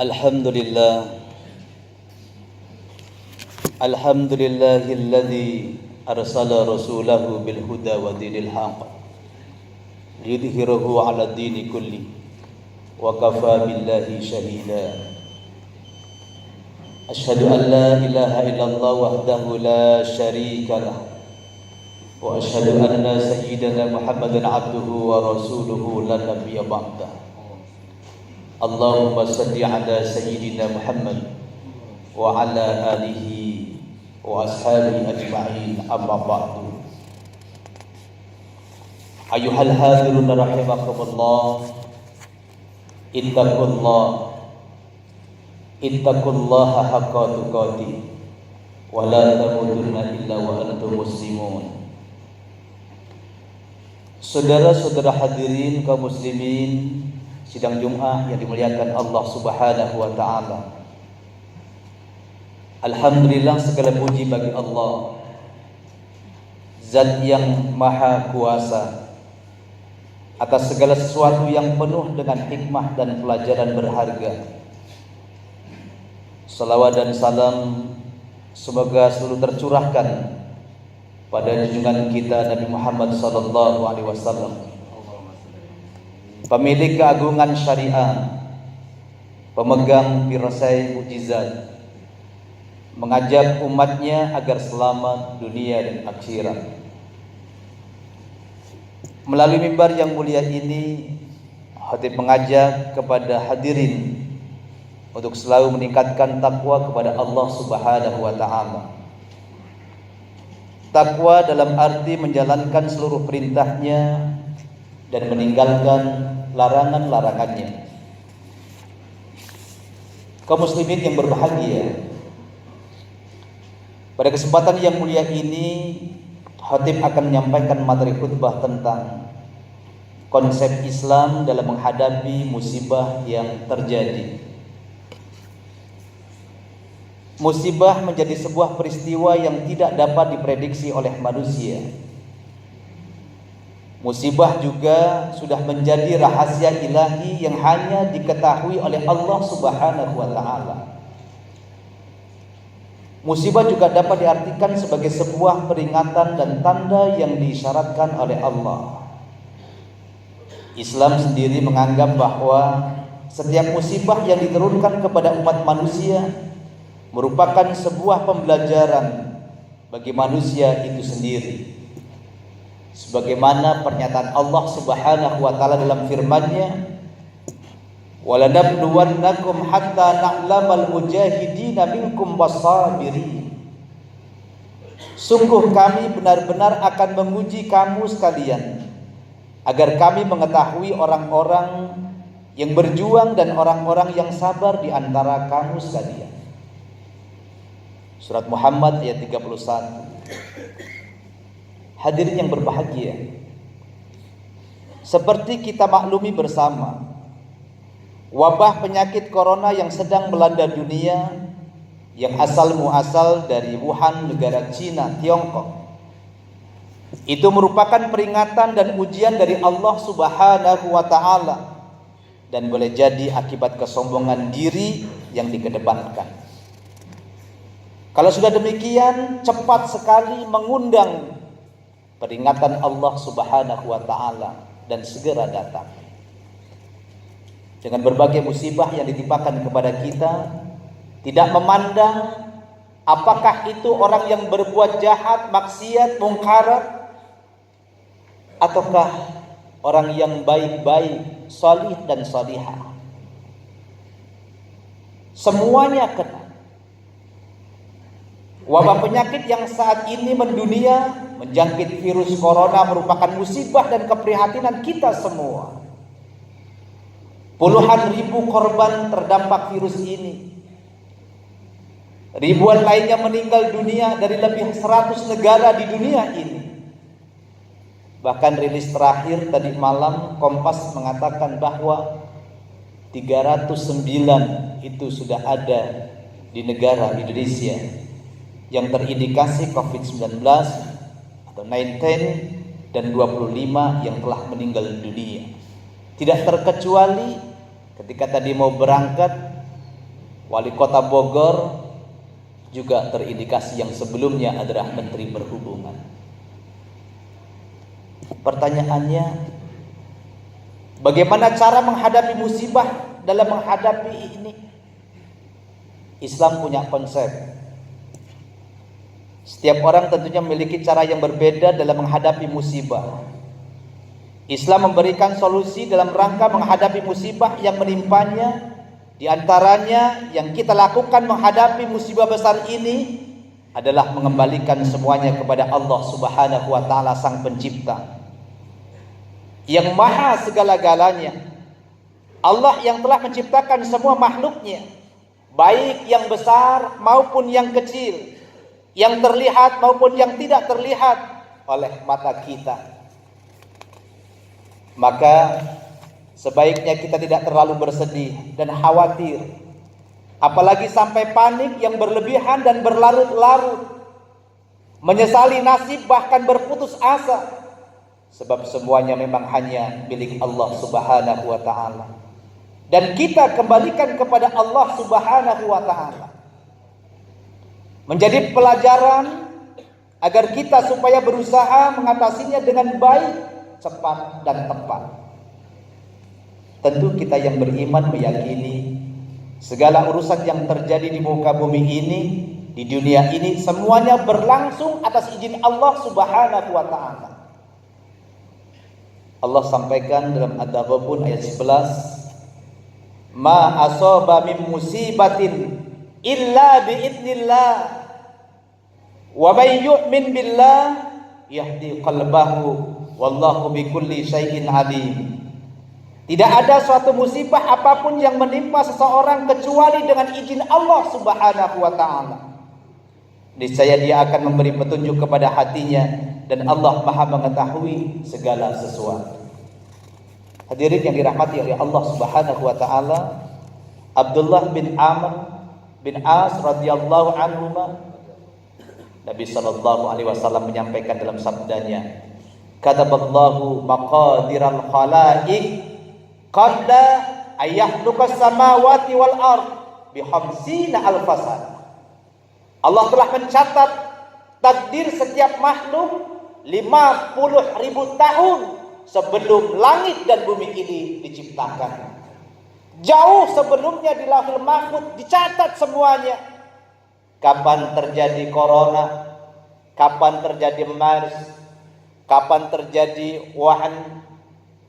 Alhamdulillah, alhamdulillahilladzi arsala rasulahu bil huda wa dinil haqq liyudhhirahu 'ala dini kulli wa kafa billahi shahida. Asyhadu an la ilaha illallah wahdahu la syarika lah wa asyhadu anna sayyidana Muhammadan 'abduhu wa rasuluhu la nabiyya ba'dah. Allahumma salli ala sayyidina Muhammad wa ala alihi wa ashabihi ajma'in, amma ba'du. Ayyuhal hadirun rahimakumullah, ittaqullaha haqqa tuqatih wa la tamutunna illa wa antum muslimun. Saudara-saudara hadirin kaum muslimin sidang Jumat yang dimuliakan Allah Subhanahu wa taala. Alhamdulillah, segala puji bagi Allah, Zat yang Maha Kuasa atas segala sesuatu yang penuh dengan hikmah dan pelajaran berharga. Salawat dan salam semoga selalu tercurahkan pada junjungan kita Nabi Muhammad sallallahu alaihi wasallam, pemilik keagungan syariah, pemegang perisai mukjizat, mengajak umatnya agar selamat dunia dan akhirat. Melalui mimbar yang mulia ini, khatib mengajak kepada hadirin untuk selalu meningkatkan takwa kepada Allah Subhanahu wa taala. Takwa dalam arti menjalankan seluruh perintahnya dan meninggalkan larangan-larangannya. Kaum muslimin yang berbahagia, pada kesempatan yang mulia ini khatib akan menyampaikan materi khutbah tentang konsep Islam dalam menghadapi musibah yang terjadi. Musibah menjadi sebuah peristiwa yang tidak dapat diprediksi oleh manusia. Musibah juga sudah menjadi rahasia ilahi yang hanya diketahui oleh Allah Subhanahu wa taala. Musibah juga dapat diartikan sebagai sebuah peringatan dan tanda yang diisyaratkan oleh Allah. Islam sendiri menganggap bahwa setiap musibah yang diturunkan kepada umat manusia merupakan sebuah pembelajaran bagi manusia itu sendiri. Sebagaimana pernyataan Allah Subhanahu wa taala dalam firman-Nya, "Walanabluwannakum hatta na'lamal mujahidina minkum was-sabirin." Sungguh kami benar-benar akan menguji kamu sekalian agar kami mengetahui orang-orang yang berjuang dan orang-orang yang sabar di antara kamu sekalian. Surat Muhammad ayat 31. Hadirin yang berbahagia, seperti kita maklumi bersama, wabah penyakit corona yang sedang melanda dunia, yang asal muasal dari Wuhan, negara Cina, Tiongkok, itu merupakan peringatan dan ujian dari Allah Subhanahu wa taala, dan boleh jadi akibat kesombongan diri yang dikedepankan. Kalau sudah demikian, cepat sekali mengundang peringatan Allah Subhanahu wa taala dan segera datang. Dengan berbagai musibah yang ditimpakan kepada kita, tidak memandang apakah itu orang yang berbuat jahat, maksiat, mungkarat, ataukah orang yang baik-baik, salih dan salihah. Semuanya kena. Wabah penyakit yang saat ini mendunia, menjangkit virus corona, merupakan musibah dan keprihatinan kita semua. Puluhan ribu korban terdampak virus ini. Ribuan lainnya meninggal dunia dari lebih 100 negara di dunia ini. Bahkan rilis terakhir tadi malam Kompas mengatakan bahwa 309 itu sudah ada di negara Indonesia yang terindikasi COVID-19 atau 19, dan 25 yang telah meninggal dunia. Tidak terkecuali ketika tadi mau berangkat Wali Kota Bogor juga terindikasi yang sebelumnya adalah Menteri Perhubungan. Pertanyaannya, bagaimana cara menghadapi musibah dalam menghadapi ini? Islam punya konsep. Setiap orang tentunya memiliki cara yang berbeda dalam menghadapi musibah. Islam memberikan solusi dalam rangka menghadapi musibah yang menimpanya. Di antaranya yang kita lakukan menghadapi musibah besar ini adalah mengembalikan semuanya kepada Allah Subhanahu wa taala, Sang Pencipta yang maha segala-galanya. Allah yang telah menciptakan semua makhluknya, baik yang besar maupun yang kecil, yang terlihat maupun yang tidak terlihat oleh mata kita. Maka sebaiknya kita tidak terlalu bersedih dan khawatir, apalagi sampai panik yang berlebihan dan berlarut-larut, menyesali nasib bahkan berputus asa, sebab semuanya memang hanya milik Allah Subhanahu wa taala. Dan kita kembalikan kepada Allah Subhanahu wa taala. Menjadi pelajaran agar kita supaya berusaha mengatasinya dengan baik, cepat dan tepat. Tentu kita yang beriman meyakini segala urusan yang terjadi di muka bumi ini, di dunia ini, semuanya berlangsung atas izin Allah Subhanahu wa taala. Allah sampaikan dalam At-Taghabun ayat 11, "Ma asaba min musibatin illa bi idznillah wa may yu'min billah yahdi qalbahu wallahu bikulli syai'in alim." Tidak ada suatu musibah apapun yang menimpa seseorang kecuali dengan izin Allah Subhanahu wa taala. Niscaya dia akan memberi petunjuk kepada hatinya dan Allah Maha mengetahui segala sesuatu. Hadirin yang dirahmati oleh Allah Subhanahu wa taala, Abdullah bin Amr bin As radhiyallahu anhuma, Nabi sallallahu alaihi wasallam menyampaikan dalam sabdanya, "Kataballahu maqadiral khalaiq qabla ayyahluqas samawati wal ard bihamsina alfasan." Allah telah mencatat takdir setiap makhluk 50.000 tahun sebelum langit dan bumi ini diciptakan. Jauh sebelumnya di Lauhul Mahfuz dicatat semuanya. Kapan terjadi corona, kapan terjadi MERS, kapan terjadi Wuhan,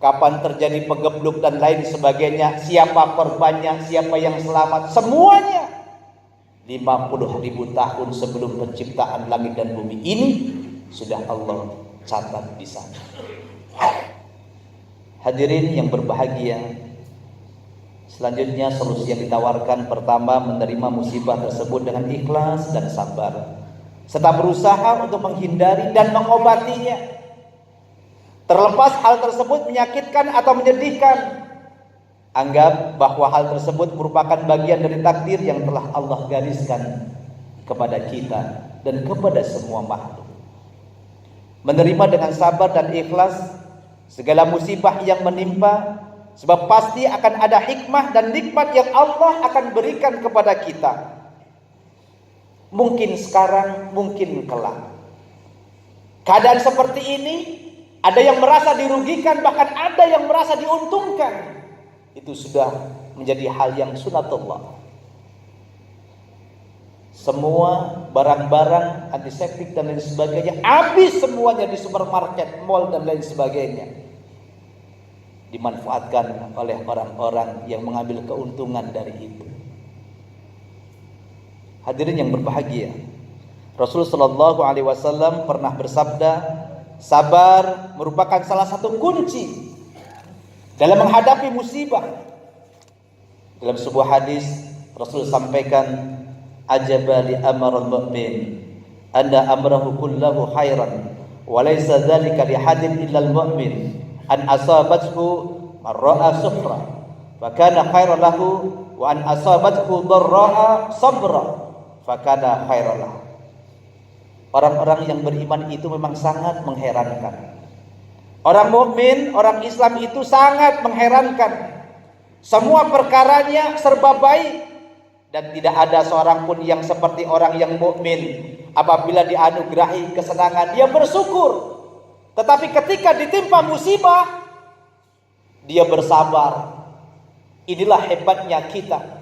kapan terjadi pegebluk dan lain sebagainya, siapa korbannya, siapa yang selamat, semuanya 50.000 tahun sebelum penciptaan langit dan bumi ini sudah Allah catat di sana. Hadirin yang berbahagia, selanjutnya solusi yang ditawarkan, pertama, menerima musibah tersebut dengan ikhlas dan sabar, serta berusaha untuk menghindari dan mengobatinya. Terlepas hal tersebut menyakitkan atau menyedihkan, anggap bahwa hal tersebut merupakan bagian dari takdir yang telah Allah gariskan kepada kita dan kepada semua makhluk. Menerima dengan sabar dan ikhlas segala musibah yang menimpa, sebab pasti akan ada hikmah dan nikmat yang Allah akan berikan kepada kita. Mungkin sekarang, mungkin kelak. Keadaan seperti ini, ada yang merasa dirugikan, bahkan ada yang merasa diuntungkan. Itu sudah menjadi hal yang sunatullah. Semua barang-barang antiseptik dan lain sebagainya habis semuanya di supermarket, mall dan lain sebagainya. Dimanfaatkan oleh orang-orang yang mengambil keuntungan dari itu. Hadirin yang berbahagia, Rasulullah Shallallahu Alaihi Wasallam pernah bersabda, sabar merupakan salah satu kunci dalam menghadapi musibah. Dalam sebuah hadis Rasul sampaikan, ajaba li amrul mu'min anna amrahu kullahu khairan wa laysa dzalika li hadin illa al mu'min an asabathu marra'a sufra fa kana khairan lahu wa an asabathu dharra'a sabra fa kana khairan lahu. Orang-orang yang beriman itu memang sangat mengherankan. Orang mukmin, orang Islam itu sangat mengherankan. Semua perkaranya serba baik. Dan tidak ada seorang pun yang seperti orang yang mukmin. Apabila dianugerahi kesenangan, dia bersyukur. Tetapi ketika ditimpa musibah, dia bersabar. Inilah hebatnya kita.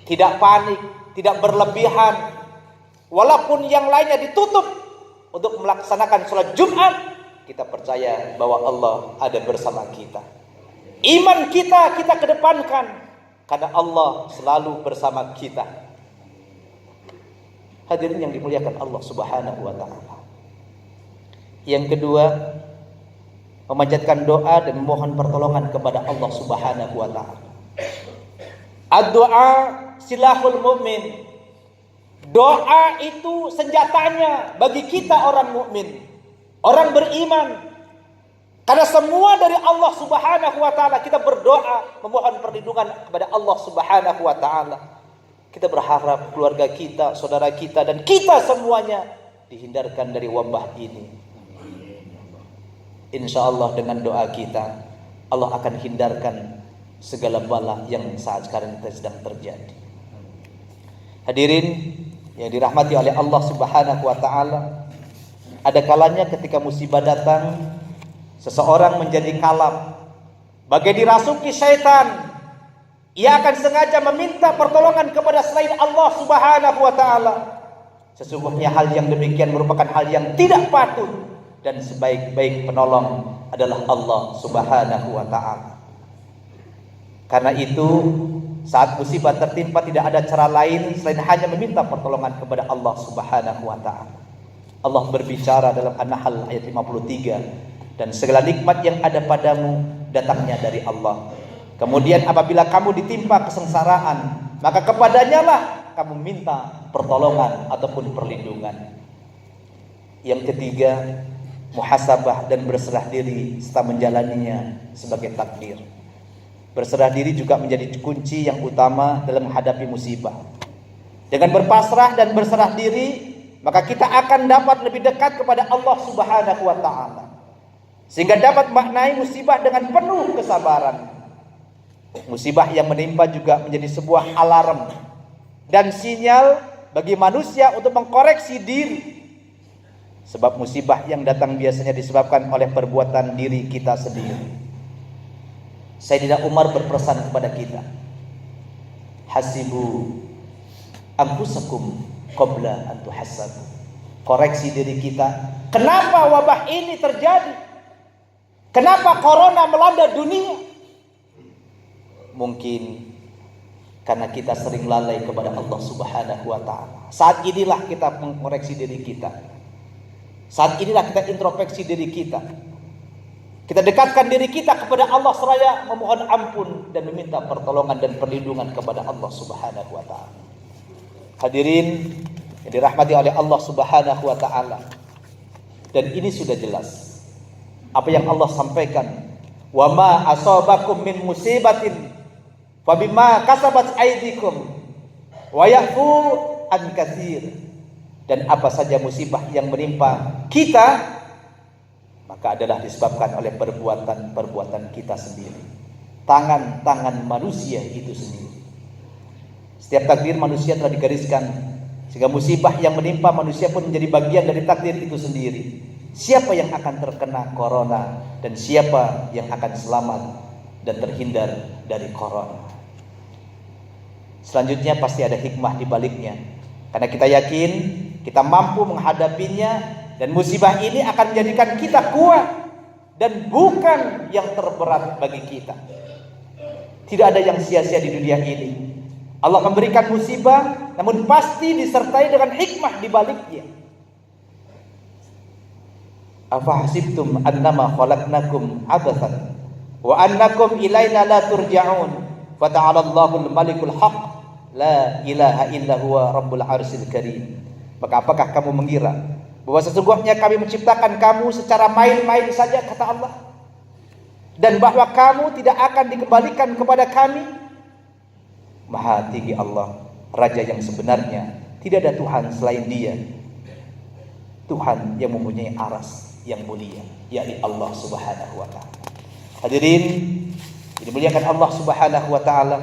Tidak panik, tidak berlebihan. Walaupun yang lainnya ditutup untuk melaksanakan sholat Jumat, kita percaya bahwa Allah ada bersama kita. Iman kita kedepankan, karena Allah selalu bersama kita. Hadirin yang dimuliakan Allah Subhanahu wa ta'ala. Yang kedua, memanjatkan doa dan memohon pertolongan kepada Allah Subhanahu wa ta'ala. Ad-doa silahul mu'min. Doa itu senjatanya bagi kita orang mukmin, orang beriman. Karena semua dari Allah Subhanahu wa ta'ala, kita berdoa memohon perlindungan kepada Allah Subhanahu wa ta'ala. Kita berharap keluarga kita, saudara kita, dan kita semuanya dihindarkan dari wabah ini. Insya Allah dengan doa kita, Allah akan hindarkan segala bala yang saat sekarang kita sedang terjadi. Hadirin yang dirahmati oleh Allah Subhanahu wa ta'ala, ada kalanya ketika musibah datang, seseorang menjadi kalap, bagai dirasuki syaitan. Ia akan sengaja meminta pertolongan kepada selain Allah Subhanahu wa ta'ala. Sesungguhnya hal yang demikian merupakan hal yang tidak patut, dan sebaik-baik penolong adalah Allah Subhanahu wa ta'ala. Karena itu, saat musibah tertimpa tidak ada cara lain selain hanya meminta pertolongan kepada Allah Subhanahu wa ta'ala. Allah berbicara dalam An-Nahl ayat 53, dan segala nikmat yang ada padamu datangnya dari Allah. Kemudian apabila kamu ditimpa kesengsaraan, maka kepadanya lah kamu minta pertolongan ataupun perlindungan. Yang ketiga, muhasabah dan berserah diri serta menjalaninya sebagai takdir. Berserah diri juga menjadi kunci yang utama dalam menghadapi musibah. Dengan berpasrah dan berserah diri, maka kita akan dapat lebih dekat kepada Allah Subhanahu wa ta'ala, sehingga dapat maknai musibah dengan penuh kesabaran. Musibah yang menimpa juga menjadi sebuah alarm dan sinyal bagi manusia untuk mengkoreksi diri. Sebab musibah yang datang biasanya disebabkan oleh perbuatan diri kita sendiri. Sayyidina Umar berpesan kepada kita, hasibu anfusakum qabla an tuhasabu. Koreksi diri kita. Kenapa wabah ini terjadi? Kenapa corona melanda dunia? Mungkin karena kita sering lalai kepada Allah Subhanahu wa ta'ala. Saat inilah kita mengkoreksi diri kita. Saat inilah kita introspeksi diri kita. Kita dekatkan diri kita kepada Allah seraya memohon ampun dan meminta pertolongan dan perlindungan kepada Allah Subhanahu wa ta'ala. Hadirin yang dirahmati oleh Allah Subhanahu wa ta'ala. Dan ini sudah jelas apa yang Allah sampaikan. Wa ma asabakum min musibatin fabima kasabat aydikum wa yafu an katsir. Dan apa saja musibah yang menimpa kita, maka adalah disebabkan oleh perbuatan kita sendiri. Tangan-tangan manusia itu sendiri. Setiap takdir manusia telah digariskan, sehingga musibah yang menimpa manusia pun menjadi bagian dari takdir itu sendiri. Siapa yang akan terkena corona dan siapa yang akan selamat dan terhindar dari corona. Selanjutnya pasti ada hikmah di baliknya. Karena kita yakin kita mampu menghadapinya, dan musibah ini akan menjadikan kita kuat dan bukan yang terberat bagi kita. Tidak ada yang sia-sia di dunia ini. Allah memberikan musibah, namun pasti disertai dengan hikmah di baliknya. Afa hasibtum annama khalaqnakum abathan wa annakum ilaina la turja'un. Fa ta'ala Allahul Malikul Haq, la ilaha illa huwa Rabbul Arsyil Karim. Maka apakah kamu mengira bahwa sesungguhnya kami menciptakan kamu secara main-main saja, kata Allah, dan bahwa kamu tidak akan dikembalikan kepada kami? Maha tinggi Allah, Raja yang sebenarnya, tidak ada Tuhan selain Dia. Tuhan yang mempunyai aras yang mulia, yakni Allah Subhanahu wa ta'ala. Hadirin dimuliakan Allah Subhanahu wa ta'ala,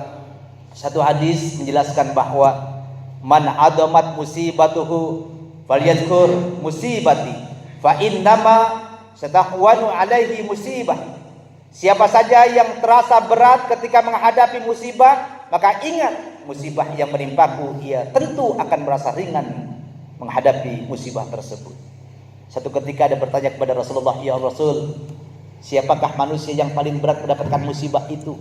Satu hadis menjelaskan bahwa man adamat musibatuhu falyadhkur musibati fa innama satahwanu alaihi musibah. Siapa saja yang terasa berat ketika menghadapi musibah, maka ingat musibah yang menimpaku, ia tentu akan merasa ringan menghadapi musibah tersebut. Satu ketika ada bertanya kepada Rasulullah, ya Rasul, siapakah manusia yang paling berat mendapatkan musibah itu?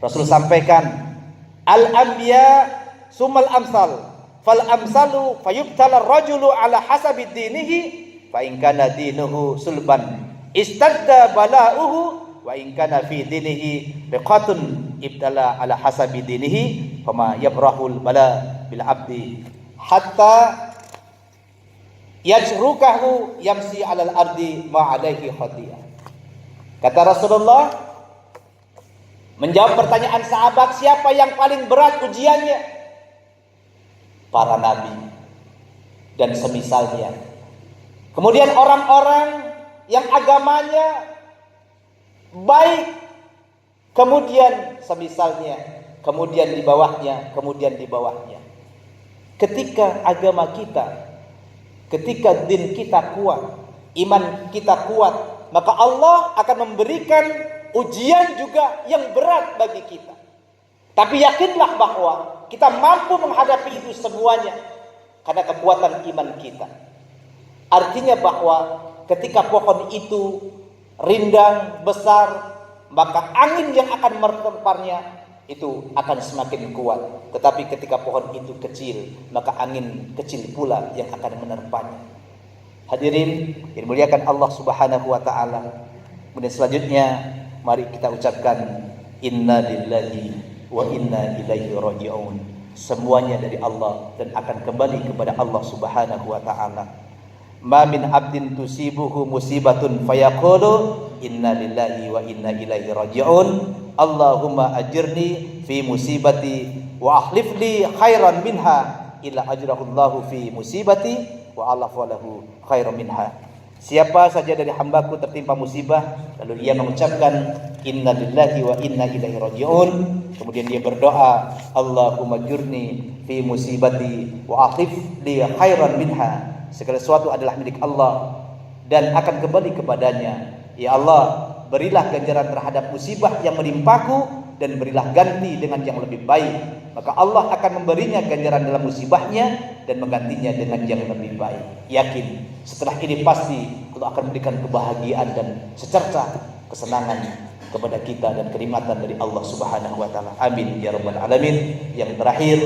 Rasul sampaikan, al-anbiya sumal amsal, fal amsalu fayubtala rajulu ala hasabi dinihi, fa in kana dinuhu sulban istadda bala'uhu, wa in kana fi dinihi riqatun ibtala ala hasabi dinihi, fama yabrahul bala bil abdi hatta yajrukahu yamsi alal ardi ma alaihi khati'ah. Kata Rasulullah menjawab pertanyaan sahabat, siapa yang paling berat ujiannya? Para nabi dan semisalnya. Kemudian orang-orang yang agamanya baik, kemudian semisalnya, kemudian di bawahnya, kemudian di bawahnya. Ketika agama kita, ketika din kita kuat, iman kita kuat, maka Allah akan memberikan ujian juga yang berat bagi kita. Tapi yakinlah bahwa kita mampu menghadapi itu semuanya karena kekuatan iman kita. Artinya bahwa ketika pohon itu rindang besar, maka angin yang akan menerparnya itu akan semakin kuat. Tetapi ketika pohon itu kecil, maka angin kecil pula yang akan menerpanya. Hadirin yang dimuliakan Allah Subhanahu wa taala. Kemudian selanjutnya mari kita ucapkan inna lillahi wa inna ilaihi raji'un. Semuanya dari Allah dan akan kembali kepada Allah Subhanahu wa taala. Ma min abdin tusibuhu musibatun fayaqulu inna lillahi wa inna ilaihi raji'un. Allahumma ajirni fi musibati wa akhlif li khairan minha illa ajrahullahu fi musibati wa alafalahu khairan minha. Siapa saja dari hambaku tertimpa musibah lalu ia mengucapkan inna lillahi wa inna ilaihi raji'un, kemudian dia berdoa Allahumma ajirni fi musibati wa akhlif li khairan minha. Segala sesuatu adalah milik Allah dan akan kembali kepadanya. Ya Allah, berilah ganjaran terhadap musibah yang menimpaku dan berilah ganti dengan yang lebih baik. Maka Allah akan memberinya ganjaran dalam musibahnya dan menggantinya dengan yang lebih baik. Yakin setelah ini pasti Allah akan memberikan kebahagiaan dan secerca kesenangan kepada kita dan kenikmatan dari Allah Subhanahu wa taala. Amin ya rabbal alamin. Yang terakhir,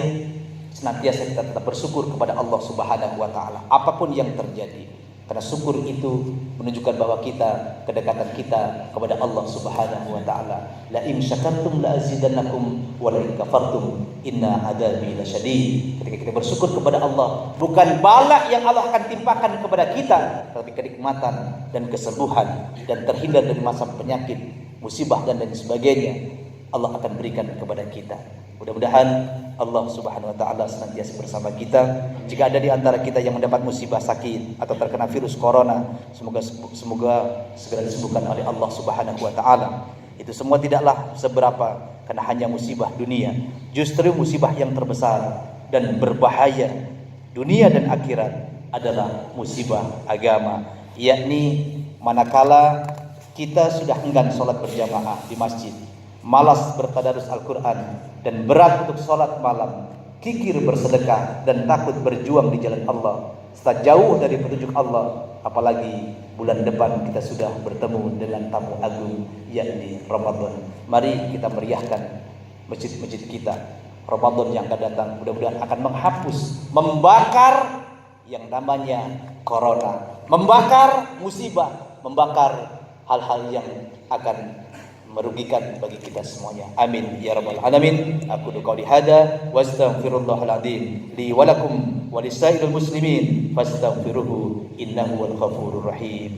senantiasa kita tetap bersyukur kepada Allah Subhanahu wa taala apapun yang terjadi. Karena syukur itu menunjukkan bahwa kita, kedekatan kita kepada Allah Subhanahu wa taala. La in syakartum la azidannakum wa la in kafartum inna adzabi lasyadid. Ketika kita bersyukur kepada Allah, bukan bala yang Allah akan timpakan kepada kita, tapi kenikmatan dan kesembuhan dan terhindar dari masa penyakit, musibah dan lain sebagainya Allah akan berikan kepada kita. Mudah-mudahan Allah Subhanahu wa taala senantiasa bersama kita. Jika ada di antara kita yang mendapat musibah sakit atau terkena virus corona, semoga segera disembuhkan oleh Allah Subhanahu wa taala. Itu semua tidaklah seberapa karena hanya musibah dunia. Justru musibah yang terbesar dan berbahaya dunia dan akhirat adalah musibah agama, yakni manakala kita sudah enggan sholat berjamaah di masjid, malas bertadarus Al-Quran, dan berat untuk sholat malam, kikir bersedekah, dan takut berjuang di jalan Allah, serta jauh dari petunjuk Allah. Apalagi bulan depan kita sudah bertemu dengan tamu agung, yakni Ramadan. Mari kita meriahkan masjid-masjid kita. Ramadan yang akan datang mudah-mudahan akan menghapus, membakar yang namanya corona, membakar musibah, membakar hal-hal yang akan merugikan bagi kita semuanya. Amin ya rabbal alamin. Aku qouli hada wa astaghfirullahal azim li wa lakum wa lisairil muslimin fastaghfiruhu innahu wal ghafurur rahim.